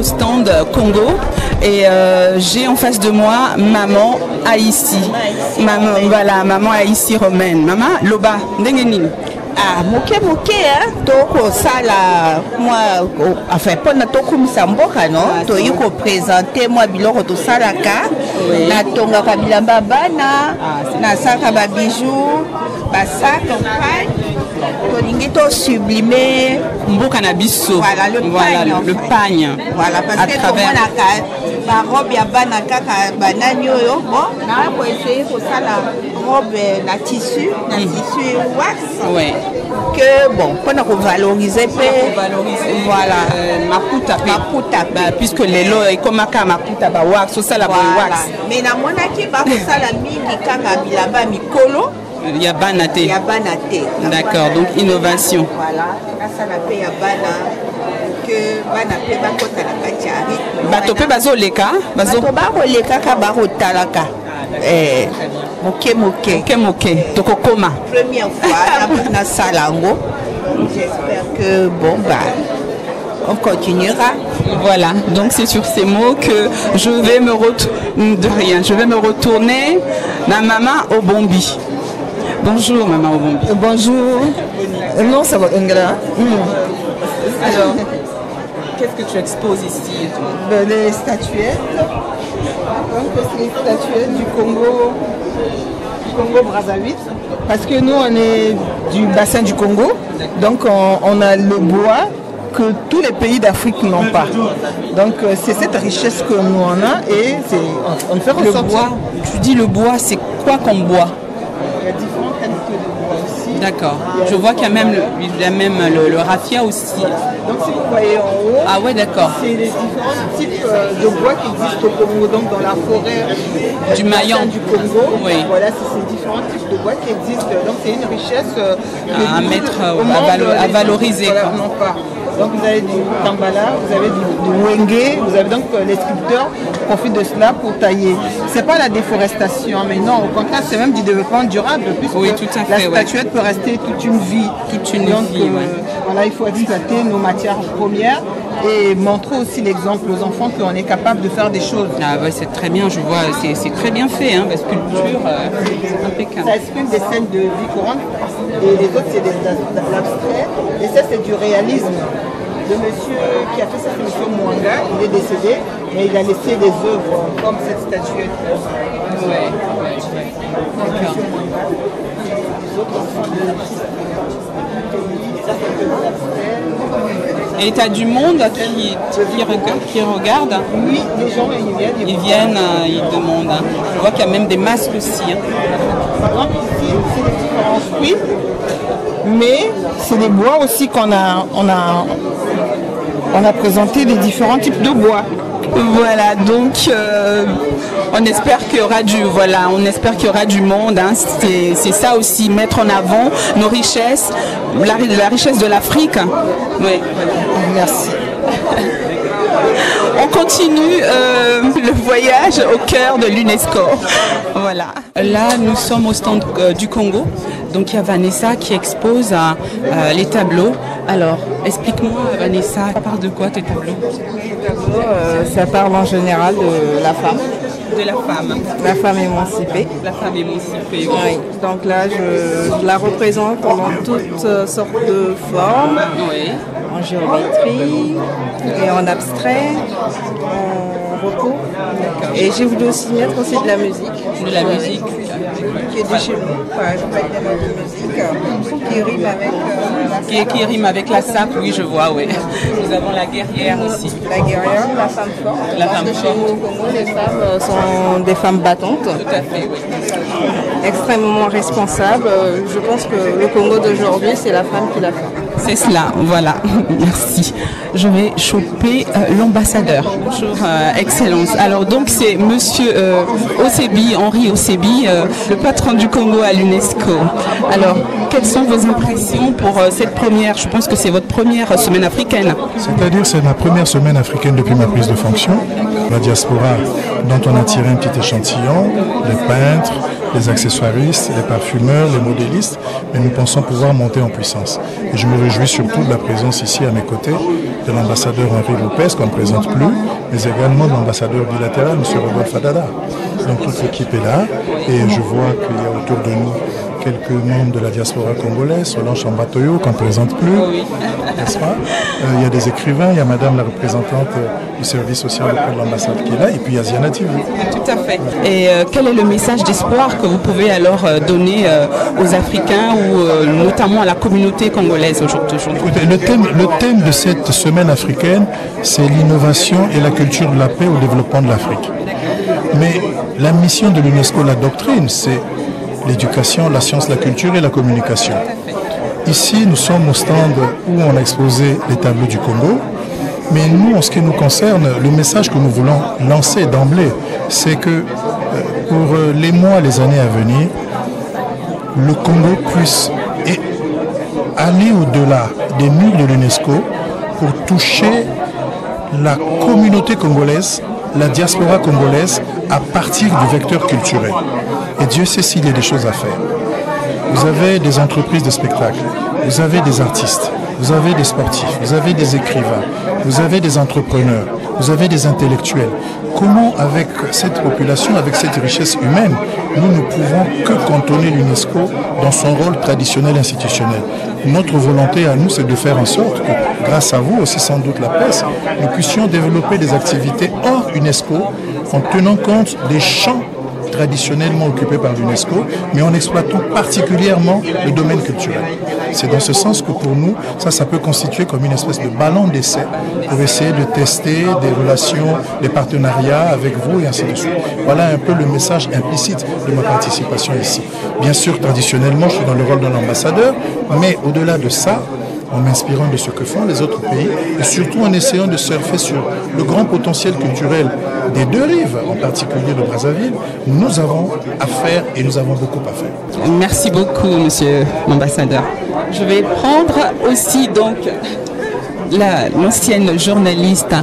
au stand Congo et j'ai en face de moi maman Haïti. Maman, voilà, maman Haïti romaine. Maman, Loba, Ndengenine. Ah, moke hein. Toko sala moi enfin pendant toko misamboka non to yiko présenter moi biloko to salaka na tonga kabila babana na saka ba bijoux ba sac to lingi to sublimer mboka na biso. Voilà le pagne. Voilà parce que travers ba robe ya bana kaka banani oyo bon na ko essayer ko sala robe na tissu wax. Ouais. Que bon, pendant qu'on valorise, voilà, maputa, puisque les lois et comme à maputa, wax, tout ça la wax. Mais na mona qui va faire ça la mingi kaka bilaba mikolo. Il y a banate. Il y a banate. D'accord, donc innovation. Voilà, ça la paix ya bana que banate ba kota la kachari. Batope bazo leka, bazo ba leka ka ba rotalaka. Moke. Tokokoma. Première fois na salango. J'espère que bon bah on continuera. Voilà, donc c'est sur ces mots que je vais me retourner na maman Obombi. Bonjour maman Obombi. Bonjour. Non, ça va Ngala. Alors, qu'est-ce que tu exposes ici? Les statuettes. Donc c'est les statuettes du Congo Brazzaville. Parce que nous on est du bassin du Congo, donc on a le bois que tous les pays d'Afrique n'ont pas. Donc c'est cette richesse que nous on a et on fait ressortir. Le bois, tu dis le bois, c'est quoi comme bois? Il y a différentes qualités de bois aussi. D'accord. Je vois qu'il y a même le raffia aussi. Donc si vous voyez en haut, ah ouais, d'accord. C'est les différents types de bois qui existent au Congo, donc dans la forêt du Mayon du Congo. Oui. Voilà, c'est ces différents types de bois qui existent. Donc c'est une richesse à mettre, à valoriser. Voilà, non pas. Donc vous avez du tambala, vous avez du wenge, vous avez donc les sculpteurs profitent de cela pour tailler. C'est pas la déforestation, mais non, au contraire, c'est même du développement durable, puisque oui, tout à fait, la statuette peut rester toute une vie. Voilà, il faut exploiter nos matières premières et montrer aussi l'exemple aux enfants qu'on est capable de faire des choses. Ah ouais, c'est très bien, je vois, c'est très bien fait, hein, la sculpture, c'est impeccable. Ça exprime des scènes de vie courante et les autres c'est de l'abstrait et ça c'est du réalisme. Le monsieur qui a fait ça, c'est monsieur Mwanga, il est décédé, mais il a laissé des œuvres comme cette statuette. Ouais. D'accord. Les autres sont de et tu as du monde qui regarde? Oui, les gens ils viennent. Ils demandent. Hein. Je vois qu'il y a même des masques aussi. Hein. Par exemple, ici, c'est des différents fruits, mais c'est des bois aussi qu'on a présenté les différents types de bois. Voilà, donc on espère qu'il y aura du monde. Hein. C'est ça aussi, mettre en avant nos richesses, la richesse de l'Afrique. Oui. Merci. On continue le voyage au cœur de l'UNESCO. Voilà. Là, nous sommes au stand du Congo. Donc il y a Vanessa qui expose les tableaux. Alors, explique-moi Vanessa, ça parle de quoi tes tableaux? Les tableaux, ça parle en général de la femme. De la femme. La femme émancipée. La femme émancipée. Oui. Donc là, je la représente dans toutes sortes de formes. Oui. En géométrie et en abstrait, en repos. Et j'ai voulu aussi mettre aussi de la musique. De la musique. Qui est de chez nous. Enfin, je vais mettre de musique qui rime avec qui rime avec la sape, oui, je vois, oui. Nous avons la guerrière aussi. La guerrière, la femme forte. La femme forte. Chez nous au Congo, les femmes sont des femmes battantes. Tout à fait, oui. Extrêmement responsables. Je pense que le Congo d'aujourd'hui, c'est la femme qui l'a fait. C'est cela, voilà. Merci. Je vais choper l'ambassadeur. Bonjour, Excellence. Alors donc c'est Monsieur Osebi, Henri Osebi, le patron du Congo à l'UNESCO. Alors, quelles sont vos impressions pour cette première, je pense que c'est votre première semaine africaine? C'est-à-dire c'est ma première semaine africaine depuis ma prise de fonction. La diaspora dont on a tiré un petit échantillon, les peintres, les accessoiristes, les parfumeurs, les modélistes, mais nous pensons pouvoir monter en puissance. Et je me réjouis surtout de la présence ici à mes côtés de l'ambassadeur Henri Lopez, qu'on ne présente plus, mais également de l'ambassadeur bilatéral, M. Rodolphe Adada. Donc toute l'équipe est là, et je vois qu'il y a autour de nous quelques membres de la diaspora congolaise, Solange Ambatoyo, qu'on ne présente plus, n'est-ce pas? Il y a des écrivains, il y a madame la représentante du service social auprès de l'ambassade qui est là, et puis il y a Ziana TV. Tout à fait. Et quel est le message d'espoir que vous pouvez alors donner aux Africains ou notamment à la communauté congolaise aujourd'hui? Écoutez, le thème de cette semaine africaine, c'est l'innovation et la culture de la paix au développement de l'Afrique. Mais la mission de l'UNESCO, la doctrine, c'est l'éducation, la science, la culture et la communication. Ici, nous sommes au stand où on a exposé les tableaux du Congo. Mais nous, en ce qui nous concerne, le message que nous voulons lancer d'emblée, c'est que pour les mois, les années à venir, le Congo puisse aller au-delà des murs de l'UNESCO pour toucher la communauté congolaise, la diaspora congolaise, à partir du vecteur culturel. Et Dieu sait s'il y a des choses à faire. Vous avez des entreprises de spectacle, vous avez des artistes, vous avez des sportifs, vous avez des écrivains, vous avez des entrepreneurs, vous avez des intellectuels. Comment, avec cette population, avec cette richesse humaine, nous ne pouvons que cantonner l'UNESCO dans son rôle traditionnel institutionnel? Notre volonté à nous, c'est de faire en sorte que, grâce à vous, aussi sans doute la presse, nous puissions développer des activités hors UNESCO en tenant compte des champs traditionnellement occupés par l'UNESCO, mais en exploitant particulièrement le domaine culturel. C'est dans ce sens que pour nous, ça peut constituer comme une espèce de ballon d'essai pour essayer de tester des relations, des partenariats avec vous et ainsi de suite. Voilà un peu le message implicite de ma participation ici. Bien sûr, traditionnellement, je suis dans le rôle d'un ambassadeur, mais au-delà de ça, en m'inspirant de ce que font les autres pays et surtout en essayant de surfer sur le grand potentiel culturel des deux rives, en particulier de Brazzaville, nous avons à faire et nous avons beaucoup à faire. Merci beaucoup, monsieur l'ambassadeur. Je vais prendre aussi donc l'ancienne journaliste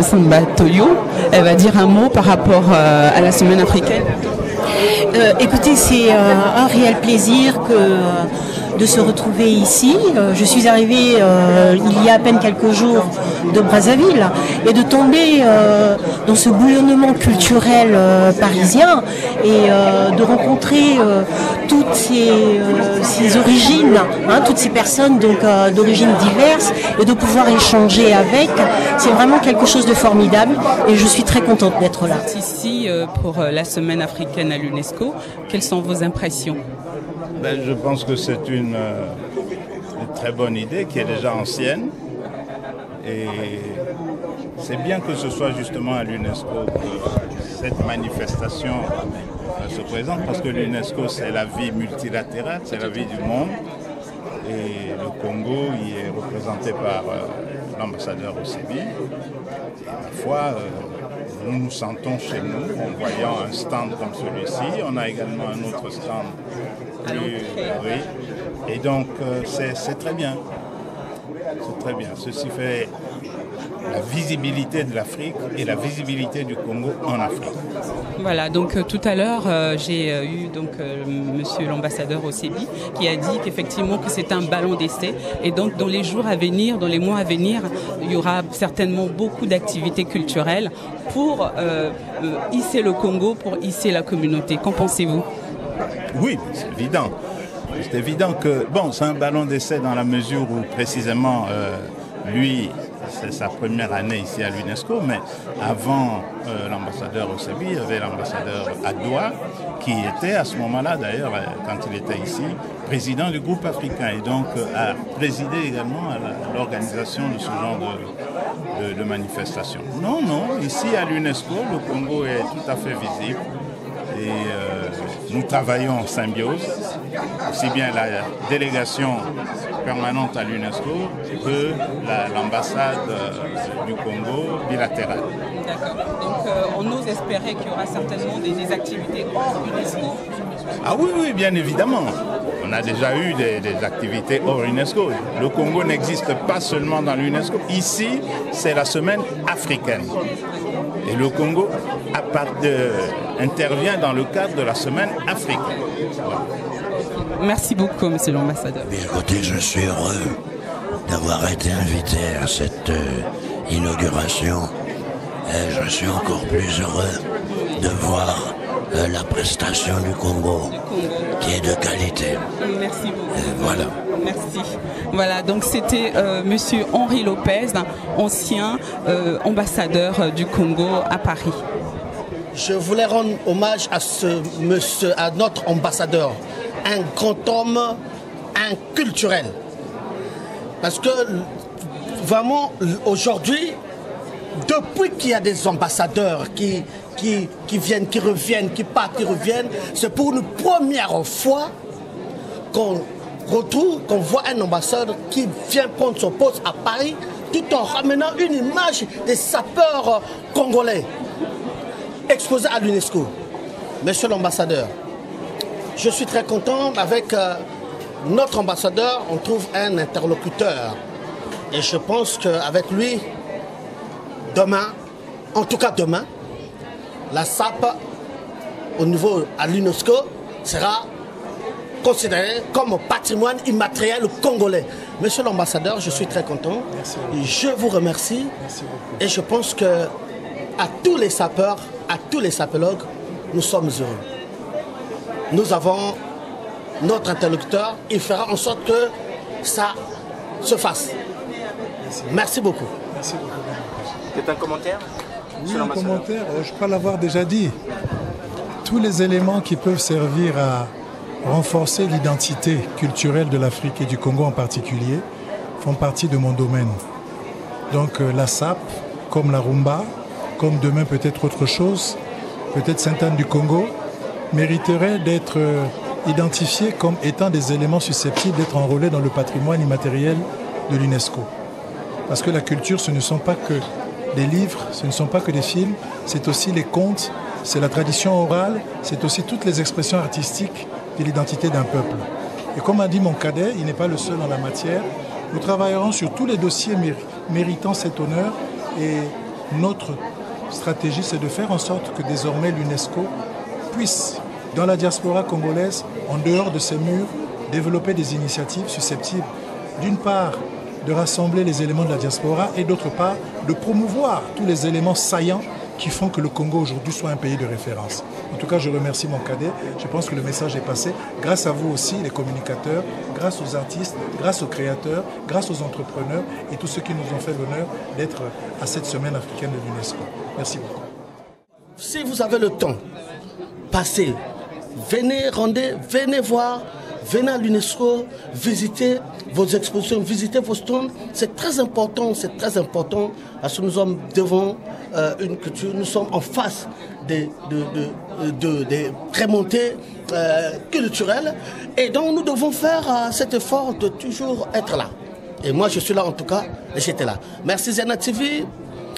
Samba Toyo. Elle va dire un mot par rapport à la semaine africaine. Écoutez, c'est un réel plaisir de se retrouver ici. Je suis arrivée il y a à peine quelques jours de Brazzaville et de tomber dans ce bouillonnement culturel parisien et de rencontrer toutes ces origines, toutes ces personnes d'origines diverses et de pouvoir échanger avec. C'est vraiment quelque chose de formidable et je suis très contente d'être là. Ici pour la semaine africaine à l'UNESCO, quelles sont vos impressions? Je pense que c'est une très bonne idée qui est déjà ancienne et c'est bien que ce soit justement à l'UNESCO que cette manifestation se présente parce que l'UNESCO c'est la vie multilatérale, c'est la vie du monde et le Congo y est représenté par l'ambassadeur Osebi. À la fois, nous nous sentons chez nous en voyant un stand comme celui-ci. On a également un autre stand oui. Et donc c'est très bien. C'est très bien. Ceci fait la visibilité de l'Afrique et la visibilité du Congo en Afrique. Voilà, donc tout à l'heure, j'ai eu donc monsieur l'ambassadeur Osebi qui a dit qu'effectivement que c'est un ballon d'essai et donc dans les jours à venir, dans les mois à venir, il y aura certainement beaucoup d'activités culturelles pour hisser le Congo, pour hisser la communauté. Qu'en pensez-vous? Oui, c'est évident. C'est évident que, bon, c'est un ballon d'essai dans la mesure où précisément lui, c'est sa première année ici à l'UNESCO, mais avant l'ambassadeur Osebi, il y avait l'ambassadeur Adoua, qui était à ce moment-là, d'ailleurs, quand il était ici, président du groupe africain, et donc a présidé également à l'organisation de ce genre de manifestation. Non, ici à l'UNESCO, le Congo est tout à fait visible, et nous travaillons en symbiose, aussi bien la délégation permanente à l'UNESCO que l'ambassade du Congo bilatérale. D'accord. Donc on ose espérer qu'il y aura certainement des activités hors UNESCO. Ah oui, bien évidemment. On a déjà eu des activités hors UNESCO. Le Congo n'existe pas seulement dans l'UNESCO. Ici, c'est la semaine africaine. Et le Congo intervient dans le cadre de la semaine africaine. Voilà. Merci beaucoup, monsieur l'ambassadeur. Bien, écoutez, je suis heureux d'avoir été invité à cette inauguration. Et je suis encore plus heureux de voir la prestation du Congo qui est de qualité. Merci beaucoup. Et voilà. Merci. Voilà, donc c'était monsieur Henri Lopez, ancien ambassadeur du Congo à Paris. Je voulais rendre hommage à à notre ambassadeur, un grand homme, un culturel. Parce que vraiment, aujourd'hui, depuis qu'il y a des ambassadeurs qui viennent, qui reviennent, qui partent, qui reviennent, c'est pour une première fois qu'on retrouve, qu'on voit un ambassadeur qui vient prendre son poste à Paris tout en ramenant une image des sapeurs congolais exposés à l'UNESCO. Monsieur l'ambassadeur, je suis très content. Avec notre ambassadeur, on trouve un interlocuteur. Et je pense qu'avec lui, demain, en tout cas demain, la SAP au niveau à l'UNESCO sera considérée comme patrimoine immatériel congolais. Monsieur l'ambassadeur, je suis très content. Je vous remercie. Et je pense que à tous les sapeurs, à tous les sapologues, nous sommes heureux. Nous avons notre interlocuteur, il fera en sorte que ça se fasse. Merci beaucoup. Merci beaucoup. C'est un commentaire? Oui, un commentaire, je crois l'avoir déjà dit. Tous les éléments qui peuvent servir à renforcer l'identité culturelle de l'Afrique et du Congo en particulier font partie de mon domaine. Donc la SAP, comme la rumba, comme demain peut-être autre chose, peut-être Sainte-Anne du Congo, mériterait d'être identifiés comme étant des éléments susceptibles d'être enrôlés dans le patrimoine immatériel de l'UNESCO. Parce que la culture, ce ne sont pas que des livres, ce ne sont pas que des films, c'est aussi les contes, c'est la tradition orale, c'est aussi toutes les expressions artistiques de l'identité d'un peuple. Et comme a dit mon cadet, il n'est pas le seul en la matière, nous travaillerons sur tous les dossiers méritant cet honneur et notre stratégie, c'est de faire en sorte que désormais l'UNESCO puisse, dans la diaspora congolaise, en dehors de ses murs, développer des initiatives susceptibles, d'une part, de rassembler les éléments de la diaspora et d'autre part, de promouvoir tous les éléments saillants qui font que le Congo aujourd'hui soit un pays de référence. En tout cas, je remercie mon cadet. Je pense que le message est passé. Grâce à vous aussi, les communicateurs, grâce aux artistes, grâce aux créateurs, grâce aux entrepreneurs et tous ceux qui nous ont fait l'honneur d'être à cette semaine africaine de l'UNESCO. Merci beaucoup. Si vous avez le temps, passez, venez, venez voir, venez à l'UNESCO, visitez vos expositions, visitez vos stands. C'est très important parce que nous sommes devant une culture, nous sommes en face des remontées culturelles et donc nous devons faire cet effort de toujours être là. Et moi je suis là en tout cas et j'étais là. Merci Zena TV.